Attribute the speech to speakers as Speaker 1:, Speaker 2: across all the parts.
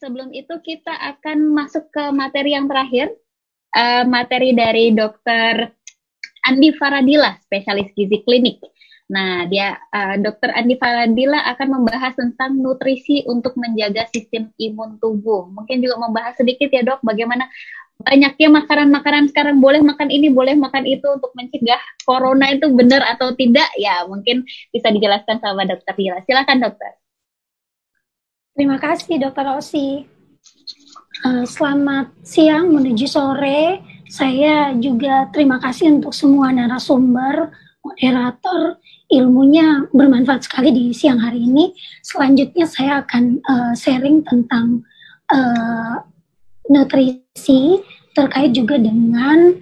Speaker 1: Sebelum itu kita akan masuk ke materi yang terakhir, materi dari Dr. Andi Faradila, spesialis gizi klinik. Nah, Dr. Andi Faradila akan membahas tentang nutrisi untuk menjaga sistem imun tubuh. Mungkin juga membahas sedikit ya dok, bagaimana banyaknya makanan-makanan sekarang, boleh makan ini, boleh makan itu untuk mencegah corona itu benar atau tidak? Ya, mungkin bisa dijelaskan sama Dr. Dila. Silakan dokter.
Speaker 2: Terima kasih Dr. Osi. Selamat siang menuju sore. Saya juga terima kasih untuk semua narasumber, moderator, ilmunya bermanfaat sekali di siang hari ini. Selanjutnya saya akan sharing tentang nutrisi terkait juga dengan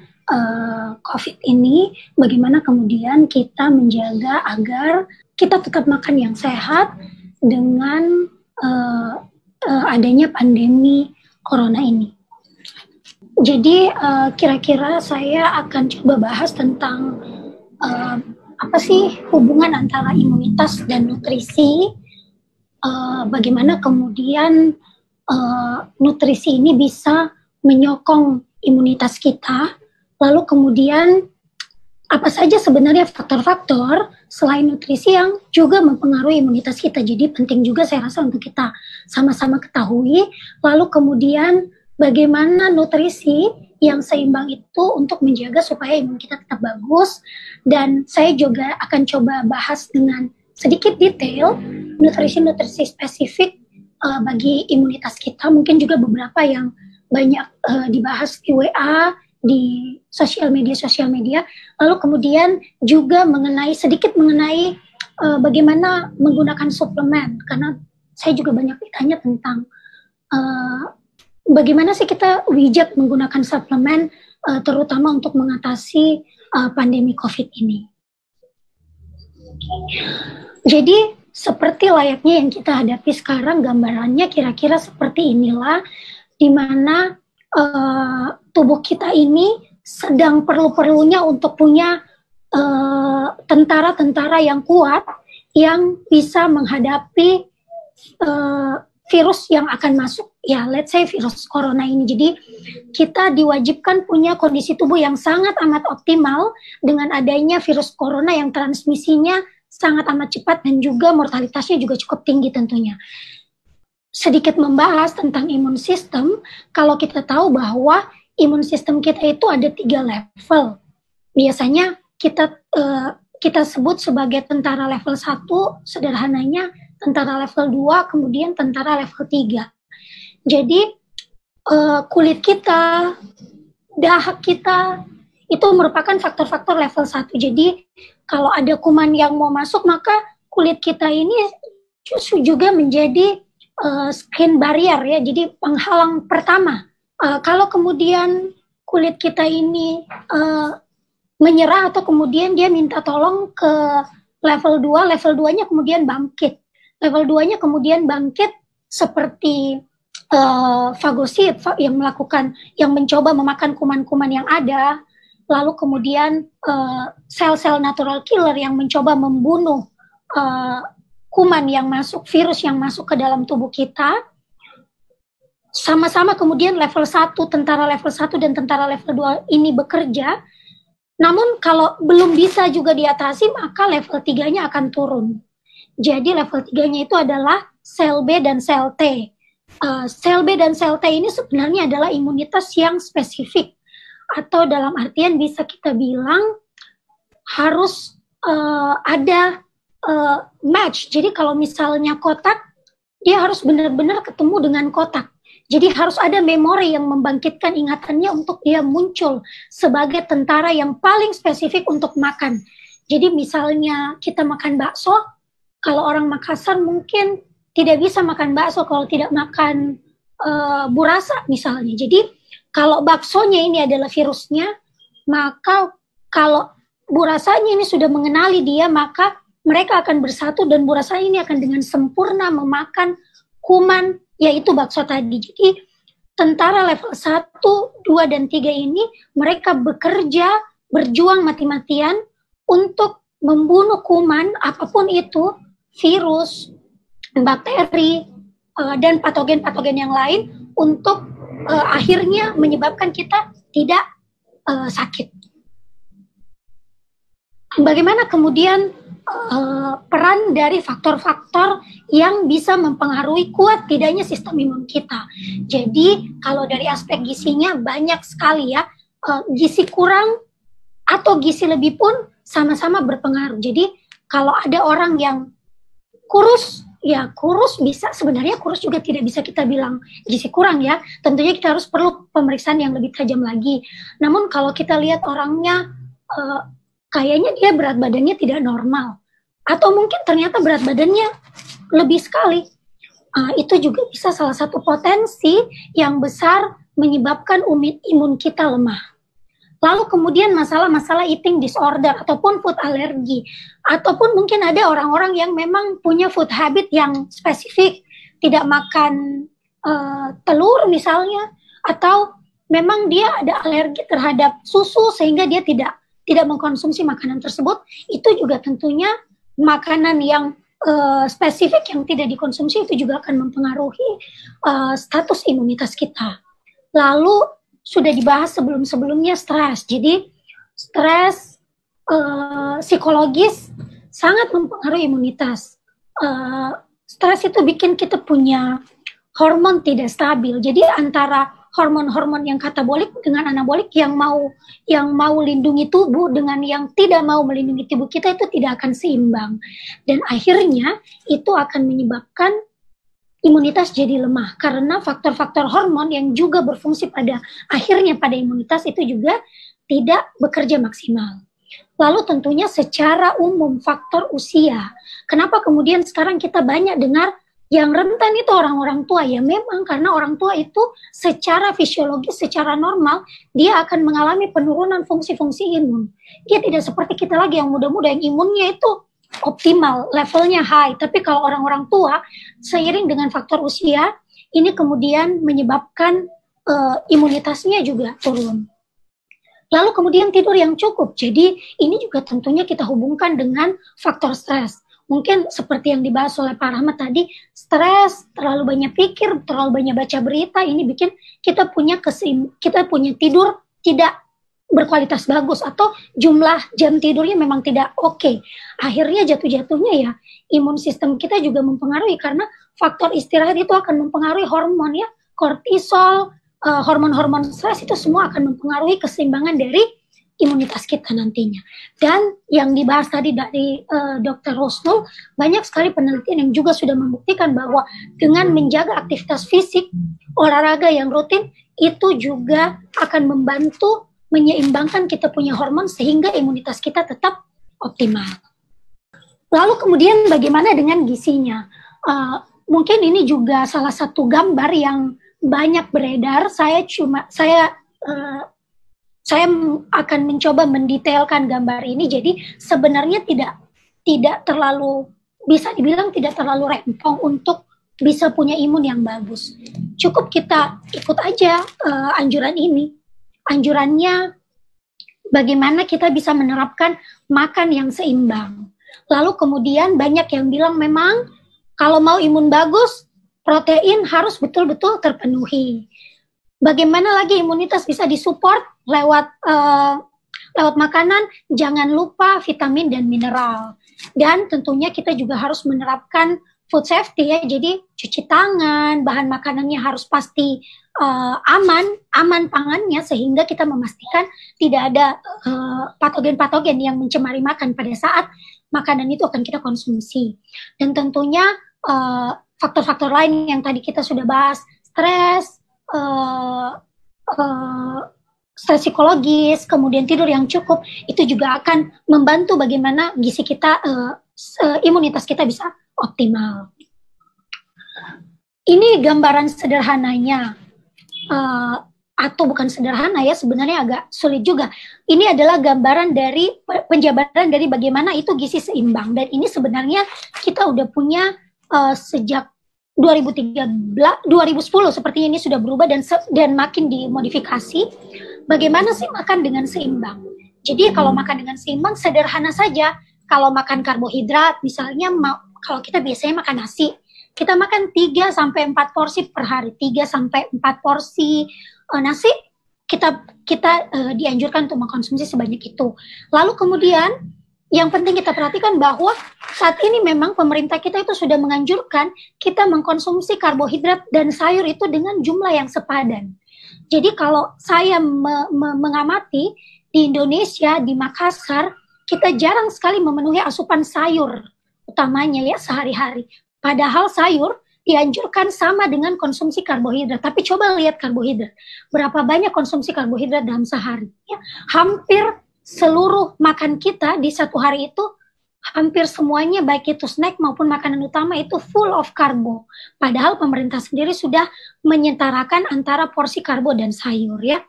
Speaker 2: COVID ini, bagaimana kemudian kita menjaga agar kita tetap makan yang sehat dengan adanya pandemi corona ini. Jadi kira-kira saya akan coba bahas tentang apa sih hubungan antara imunitas dan nutrisi, bagaimana kemudian nutrisi ini bisa menyokong imunitas kita, lalu kemudian apa saja sebenarnya faktor-faktor selain nutrisi yang juga mempengaruhi imunitas kita. Jadi penting juga saya rasa untuk kita sama-sama ketahui, lalu kemudian bagaimana nutrisi yang seimbang itu untuk menjaga supaya imun kita tetap bagus. Dan saya juga akan coba bahas dengan sedikit detail nutrisi-nutrisi spesifik bagi imunitas kita, mungkin juga beberapa yang banyak dibahas di WA, di sosial media, lalu kemudian juga sedikit mengenai bagaimana menggunakan suplemen, karena saya juga banyak ditanya tentang bagaimana sih kita bijak menggunakan suplemen, terutama untuk mengatasi pandemi COVID ini. Jadi seperti layaknya yang kita hadapi sekarang, gambarannya kira-kira seperti inilah, di mana tubuh kita ini sedang perlu-perlunya untuk punya tentara-tentara yang kuat yang bisa menghadapi virus yang akan masuk. Ya, let's say virus corona ini. Jadi kita diwajibkan punya kondisi tubuh yang sangat amat optimal dengan adanya virus corona yang transmisinya sangat amat cepat dan juga mortalitasnya juga cukup tinggi tentunya. Sedikit membahas tentang imun sistem, kalau kita tahu bahwa imun sistem kita itu ada 3 level. Biasanya kita sebut sebagai tentara level 1, sederhananya tentara level 2, kemudian tentara level 3. Jadi kulit kita, dahak kita, itu merupakan faktor-faktor level 1. Jadi kalau ada kuman yang mau masuk, maka kulit kita ini justru juga menjadi skin barrier ya, jadi penghalang pertama. Kalau kemudian kulit kita ini menyerah atau kemudian dia minta tolong ke level 2, level 2-nya kemudian bangkit. Level 2-nya kemudian bangkit seperti fagosit yang mencoba memakan kuman-kuman yang ada, lalu kemudian sel-sel natural killer yang mencoba membunuh kuman yang masuk, virus yang masuk ke dalam tubuh kita. Sama-sama kemudian level 1, tentara level 1 dan tentara level 2 ini bekerja. Namun kalau belum bisa juga diatasi, maka level 3-nya akan turun. Jadi level 3-nya itu adalah sel B dan sel T. Sel B dan sel T ini sebenarnya adalah imunitas yang spesifik. Atau dalam artian bisa kita bilang harus ada match. Jadi kalau misalnya kotak, dia harus benar-benar ketemu dengan kotak. Jadi harus ada memori yang membangkitkan ingatannya untuk dia muncul sebagai tentara yang paling spesifik untuk makan. Jadi misalnya kita makan bakso, kalau orang Makassar mungkin tidak bisa makan bakso kalau tidak makan burasa misalnya. Jadi kalau baksonya ini adalah virusnya, maka kalau burasanya ini sudah mengenali dia, maka mereka akan bersatu dan burasa ini akan dengan sempurna memakan kuman, yaitu bakso tadi. Jadi tentara level 1, 2, dan 3 ini mereka bekerja, berjuang mati-matian untuk membunuh kuman, apapun itu, virus, bakteri, dan patogen-patogen yang lain untuk akhirnya menyebabkan kita tidak sakit. Bagaimana kemudian peran dari faktor-faktor yang bisa mempengaruhi kuat tidaknya sistem imun kita. Jadi kalau dari aspek gizinya banyak sekali ya, gizi kurang atau gizi lebih pun sama-sama berpengaruh. Jadi kalau ada orang yang kurus, ya kurus bisa, sebenarnya kurus juga tidak bisa kita bilang gizi kurang ya. Tentunya kita harus perlu pemeriksaan yang lebih tajam lagi. Namun kalau kita lihat orangnya kayaknya dia berat badannya tidak normal, atau mungkin ternyata berat badannya lebih sekali, itu juga bisa salah satu potensi yang besar menyebabkan imun kita lemah. Lalu kemudian masalah-masalah eating disorder ataupun food allergy, ataupun mungkin ada orang-orang yang memang punya food habit yang spesifik, tidak makan telur misalnya, atau memang dia ada alergi terhadap susu sehingga dia tidak mengkonsumsi makanan tersebut. Itu juga tentunya makanan yang spesifik yang tidak dikonsumsi itu juga akan mempengaruhi status imunitas kita. Lalu sudah dibahas sebelum-sebelumnya stres. Jadi stres psikologis sangat mempengaruhi imunitas. Stres itu bikin kita punya hormon tidak stabil. Jadi antara hormon-hormon yang katabolik dengan anabolik, yang mau lindungi tubuh dengan yang tidak mau melindungi tubuh kita, itu tidak akan seimbang. Dan akhirnya itu akan menyebabkan imunitas jadi lemah karena faktor-faktor hormon yang juga berfungsi pada akhirnya pada imunitas itu juga tidak bekerja maksimal. Lalu tentunya secara umum faktor usia. Kenapa kemudian sekarang kita banyak dengar yang rentan itu orang-orang tua? Ya memang karena orang tua itu secara fisiologis, secara normal, dia akan mengalami penurunan fungsi-fungsi imun. Dia tidak seperti kita lagi yang muda-muda, yang imunnya itu optimal, levelnya high. Tapi kalau orang-orang tua, seiring dengan faktor usia, ini kemudian menyebabkan imunitasnya juga turun. Lalu kemudian tidur yang cukup. Jadi ini juga tentunya kita hubungkan dengan faktor stres. Mungkin seperti yang dibahas oleh Pak Rahmat tadi, stres, terlalu banyak pikir, terlalu banyak baca berita, ini bikin kita punya tidur tidak berkualitas bagus, atau jumlah jam tidurnya memang tidak oke. Akhirnya jatuh-jatuhnya ya imun sistem kita juga mempengaruhi, karena faktor istirahat itu akan mempengaruhi hormon ya, kortisol, hormon-hormon stres itu semua akan mempengaruhi keseimbangan dari imunitas kita nantinya. Dan yang dibahas tadi dari Dr. Husnul, banyak sekali penelitian yang juga sudah membuktikan bahwa dengan menjaga aktivitas fisik, olahraga yang rutin, itu juga akan membantu menyeimbangkan kita punya hormon sehingga imunitas kita tetap optimal. Lalu kemudian bagaimana dengan gizinya? Mungkin ini juga salah satu gambar yang banyak beredar. Saya akan mencoba mendetailkan gambar ini. Jadi sebenarnya tidak terlalu, bisa dibilang tidak terlalu rempong untuk bisa punya imun yang bagus. Cukup kita ikut aja anjuran ini. Anjurannya bagaimana kita bisa menerapkan makan yang seimbang. Lalu kemudian banyak yang bilang memang kalau mau imun bagus, protein harus betul-betul terpenuhi. Bagaimana lagi imunitas bisa disupport lewat makanan? Jangan lupa vitamin dan mineral. Dan tentunya kita juga harus menerapkan food safety ya. Jadi cuci tangan, bahan makanannya harus pasti aman pangannya, sehingga kita memastikan tidak ada patogen-patogen yang mencemari makan pada saat makanan itu akan kita konsumsi. Dan tentunya faktor-faktor lain yang tadi kita sudah bahas, stres psikologis, kemudian tidur yang cukup, itu juga akan membantu bagaimana gizi kita, imunitas kita bisa optimal. Ini gambaran sederhananya, atau bukan sederhana ya, sebenarnya agak sulit juga. Ini adalah gambaran dari penjabaran dari bagaimana itu gizi seimbang, dan ini sebenarnya kita udah punya sejak 2010 sepertinya, ini sudah berubah dan makin dimodifikasi. Bagaimana sih makan dengan seimbang? Jadi kalau makan dengan seimbang sederhana saja. Kalau makan karbohidrat misalnya, kalau kita biasanya makan nasi, kita makan 3 sampai 4 porsi per hari. 3 sampai 4 porsi nasi kita dianjurkan untuk mengkonsumsi sebanyak itu. Lalu kemudian yang penting kita perhatikan bahwa saat ini memang pemerintah kita itu sudah menganjurkan kita mengkonsumsi karbohidrat dan sayur itu dengan jumlah yang sepadan. Jadi kalau saya mengamati di Indonesia, di Makassar, kita jarang sekali memenuhi asupan sayur utamanya ya sehari-hari. Padahal sayur dianjurkan sama dengan konsumsi karbohidrat. Tapi coba lihat karbohidrat. Berapa banyak konsumsi karbohidrat dalam sehari? Ya, hampir seluruh makan kita di satu hari itu, hampir semuanya baik itu snack maupun makanan utama itu full of karbo. Padahal pemerintah sendiri sudah menyetarakan antara porsi karbo dan sayur ya.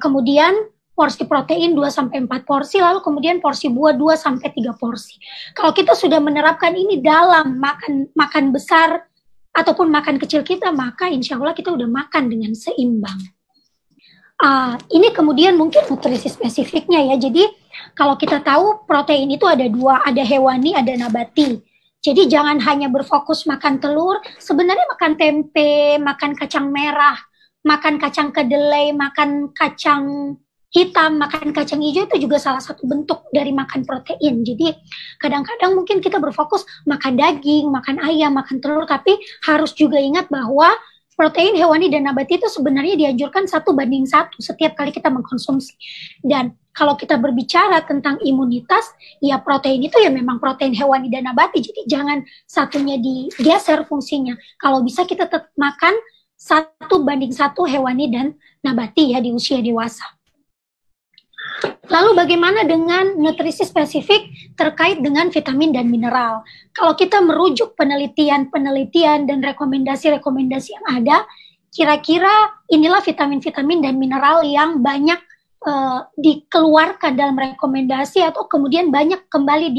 Speaker 2: Kemudian porsi protein 2-4 porsi, lalu kemudian porsi buah 2-3 porsi. Kalau kita sudah menerapkan ini dalam makan besar ataupun makan kecil kita, maka insya Allah kita udah makan dengan seimbang. Ini kemudian mungkin nutrisi spesifiknya ya. Jadi kalau kita tahu protein itu ada 2, ada hewani, ada nabati. Jadi jangan hanya berfokus makan telur, sebenarnya makan tempe, makan kacang merah, makan kacang kedelai, makan kacang hitam, makan kacang hijau itu juga salah satu bentuk dari makan protein. Jadi kadang-kadang mungkin kita berfokus makan daging, makan ayam, makan telur, tapi harus juga ingat bahwa protein hewani dan nabati itu sebenarnya dianjurkan 1:1 setiap kali kita mengkonsumsi. Dan kalau kita berbicara tentang imunitas, ya protein itu ya memang protein hewani dan nabati, jadi jangan satunya digeser fungsinya. Kalau bisa kita tetap makan 1:1 hewani dan nabati ya di usia dewasa. Lalu bagaimana dengan nutrisi spesifik terkait dengan vitamin dan mineral? Kalau kita merujuk penelitian dan rekomendasi-rekomendasi yang ada, kira-kira inilah vitamin-vitamin dan mineral yang banyak dikeluarkan dalam rekomendasi atau kemudian banyak kembali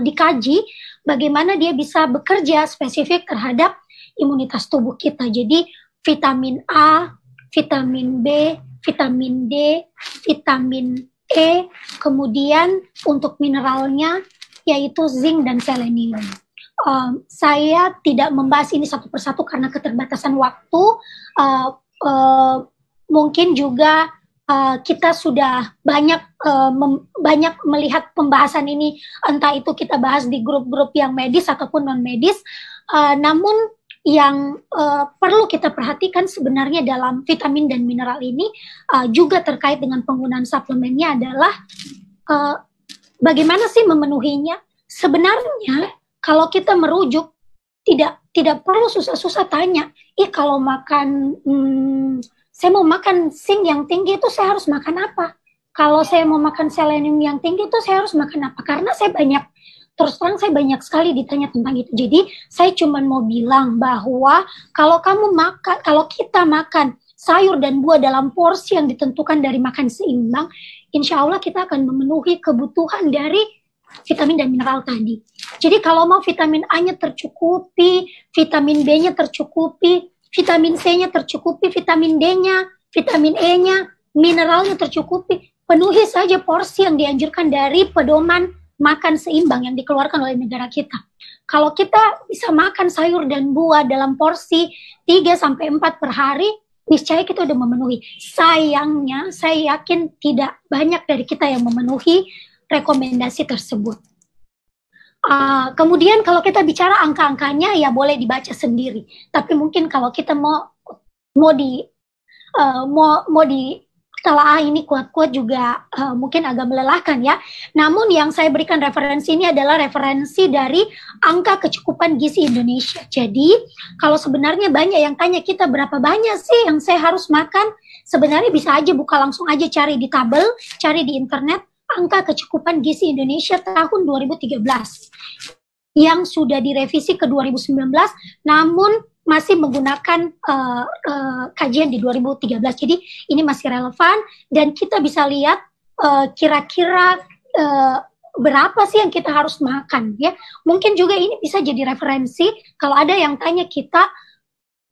Speaker 2: dikaji bagaimana dia bisa bekerja spesifik terhadap imunitas tubuh kita. Jadi vitamin A, vitamin B, vitamin D, vitamin E, kemudian untuk mineralnya yaitu zinc dan selenium. Saya tidak membahas ini satu persatu karena keterbatasan waktu. Mungkin juga kita sudah banyak melihat pembahasan ini, entah itu kita bahas di grup-grup yang medis ataupun non medis. Namun yang perlu kita perhatikan sebenarnya dalam vitamin dan mineral ini juga terkait dengan penggunaan suplemennya adalah bagaimana sih memenuhinya. Sebenarnya kalau kita merujuk tidak perlu susah-susah tanya, kalau makan saya mau makan zinc yang tinggi itu saya harus makan apa? Kalau saya mau makan selenium yang tinggi itu saya harus makan apa? Karena terus terang saya banyak sekali ditanya tentang itu. Jadi saya cuma mau bilang bahwa kalau kita makan sayur dan buah dalam porsi yang ditentukan dari makan seimbang, insya Allah kita akan memenuhi kebutuhan dari vitamin dan mineral tadi. Jadi kalau mau vitamin A-nya tercukupi, vitamin B-nya tercukupi, vitamin C-nya tercukupi, vitamin D-nya, vitamin E-nya, mineralnya tercukupi, penuhi saja porsi yang dianjurkan dari pedoman makan seimbang yang dikeluarkan oleh negara kita. Kalau kita bisa makan sayur dan buah dalam porsi 3-4 per hari, niscaya kita udah memenuhi. Sayangnya, saya yakin tidak banyak dari kita yang memenuhi rekomendasi tersebut. Kemudian kalau kita bicara angka-angkanya, ya boleh dibaca sendiri. Tapi mungkin kalau kita mau ditelaah ini kuat-kuat juga mungkin agak melelahkan ya. Namun yang saya berikan referensi ini adalah referensi dari angka kecukupan gizi Indonesia. Jadi kalau sebenarnya banyak yang tanya kita berapa banyak sih yang saya harus makan, sebenarnya bisa aja langsung aja cari di tabel, cari di internet angka kecukupan gizi Indonesia tahun 2013 yang sudah direvisi ke 2019, namun masih menggunakan kajian di 2013. Jadi ini masih relevan dan kita bisa lihat kira-kira berapa sih yang kita harus makan ya. Mungkin juga ini bisa jadi referensi kalau ada yang tanya kita,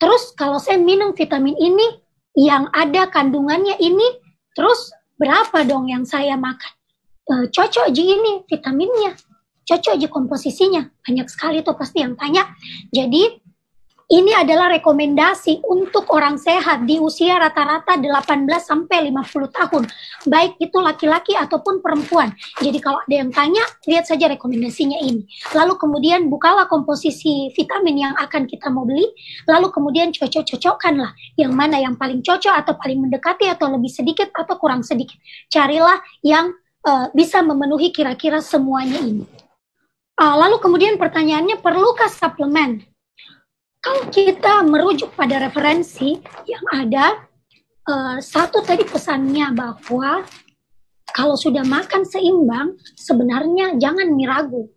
Speaker 2: terus kalau saya minum vitamin ini yang ada kandungannya ini, terus berapa dong yang saya makan? Cocok aja ini vitaminnya, cocok aja komposisinya. Banyak sekali tuh pasti yang tanya. Jadi Ini adalah rekomendasi untuk orang sehat di usia rata-rata 18 sampai 50 tahun, baik itu laki-laki ataupun perempuan. Jadi kalau ada yang tanya, lihat saja rekomendasinya ini. Lalu kemudian bukalah komposisi vitamin yang akan kita mau beli, lalu kemudian cocok-cocokkanlah yang mana yang paling cocok atau paling mendekati atau lebih sedikit atau kurang sedikit. Carilah yang bisa memenuhi kira-kira semuanya ini. Lalu kemudian pertanyaannya, perlukah suplemen? Kalau kita merujuk pada referensi yang ada, satu tadi pesannya bahwa kalau sudah makan seimbang, sebenarnya jangan ragu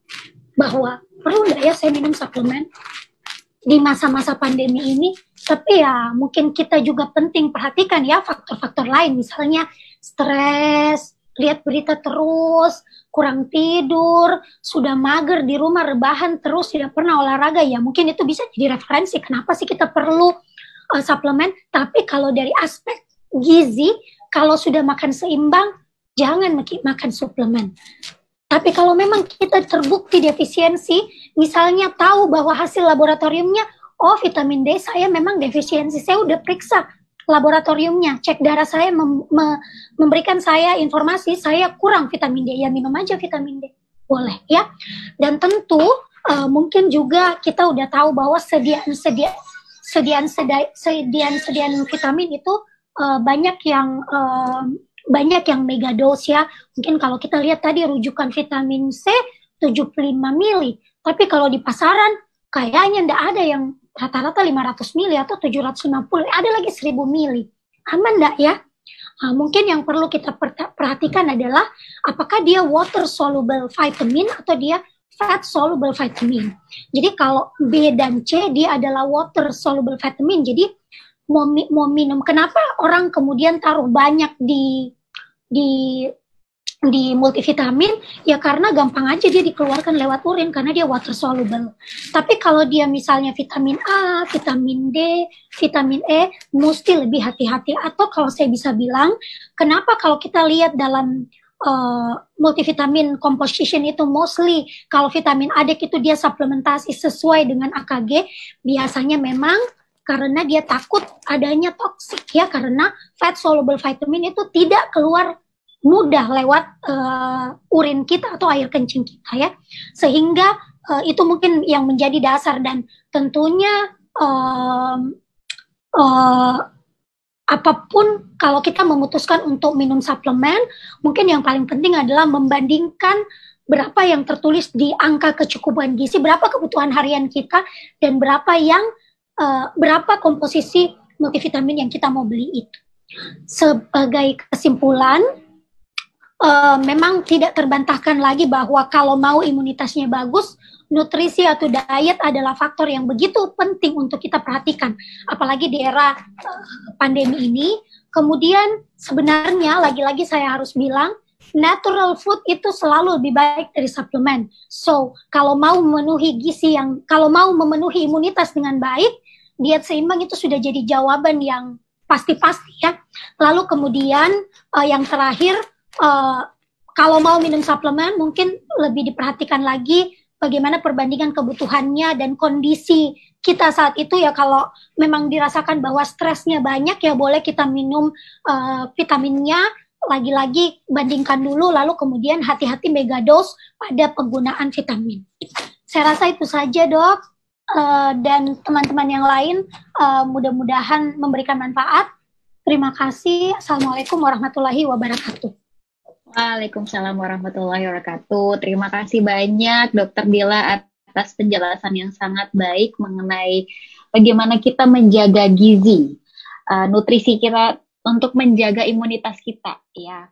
Speaker 2: bahwa perlu nggak ya saya minum suplemen di masa-masa pandemi ini. Tapi ya mungkin kita juga penting perhatikan ya faktor-faktor lain, misalnya stres, lihat berita terus, kurang tidur, sudah mager di rumah, rebahan terus, tidak pernah olahraga, ya mungkin itu bisa jadi referensi kenapa sih kita perlu suplemen. Tapi kalau dari aspek gizi, kalau sudah makan seimbang, jangan makan suplemen. Tapi kalau memang kita terbukti defisiensi, misalnya tahu bahwa hasil laboratoriumnya, oh vitamin D saya memang defisiensi, saya udah periksa laboratoriumnya, cek darah saya memberikan saya informasi saya kurang vitamin D, ya minum aja vitamin D, boleh ya. Dan tentu mungkin juga kita udah tahu bahwa sediaan vitamin itu banyak yang megadose ya. Mungkin kalau kita lihat tadi rujukan vitamin C 75 mili, tapi kalau di pasaran kayaknya ndak ada yang rata-rata 500 mili atau 750, ada lagi 1000 mili. Aman enggak ya? Mungkin yang perlu kita perhatikan adalah apakah dia water soluble vitamin atau dia fat soluble vitamin. Jadi kalau B dan C dia adalah water soluble vitamin. Jadi mau minum, kenapa orang kemudian taruh banyak di multivitamin, ya karena gampang aja dia dikeluarkan lewat urin karena dia water soluble. Tapi kalau dia misalnya vitamin A, vitamin D, vitamin E, mesti lebih hati-hati. Atau kalau saya bisa bilang, kenapa kalau kita lihat dalam multivitamin composition itu mostly kalau vitamin A itu dia suplementasi sesuai dengan AKG, biasanya memang karena dia takut adanya toksik ya, karena fat soluble vitamin itu tidak keluar mudah lewat urin kita atau air kencing kita ya, sehingga itu mungkin yang menjadi dasar. Dan tentunya apapun kalau kita memutuskan untuk minum suplemen, mungkin yang paling penting adalah membandingkan berapa yang tertulis di angka kecukupan gizi, berapa kebutuhan harian kita, dan berapa komposisi multivitamin yang kita mau beli itu. Sebagai kesimpulan, memang tidak terbantahkan lagi bahwa kalau mau imunitasnya bagus, nutrisi atau diet adalah faktor yang begitu penting untuk kita perhatikan, apalagi di era pandemi ini. Kemudian sebenarnya lagi-lagi saya harus bilang, natural food itu selalu lebih baik dari suplemen. So, kalau mau memenuhi kalau mau memenuhi imunitas dengan baik, diet seimbang itu sudah jadi jawaban yang pasti-pasti ya. Lalu kemudian yang terakhir, kalau mau minum suplemen mungkin lebih diperhatikan lagi bagaimana perbandingan kebutuhannya dan kondisi kita saat itu ya. Kalau memang dirasakan bahwa stresnya banyak, ya boleh kita minum vitaminnya, lagi-lagi bandingkan dulu, lalu kemudian hati-hati megadose pada penggunaan vitamin. Saya rasa itu saja dok, dan teman-teman yang lain mudah-mudahan memberikan manfaat. Terima kasih. Assalamualaikum warahmatullahi wabarakatuh.
Speaker 1: Waalaikumsalam warahmatullahi wabarakatuh. Terima kasih banyak Dr. Dila atas penjelasan yang sangat baik mengenai bagaimana kita menjaga gizi, nutrisi kita untuk menjaga imunitas kita ya.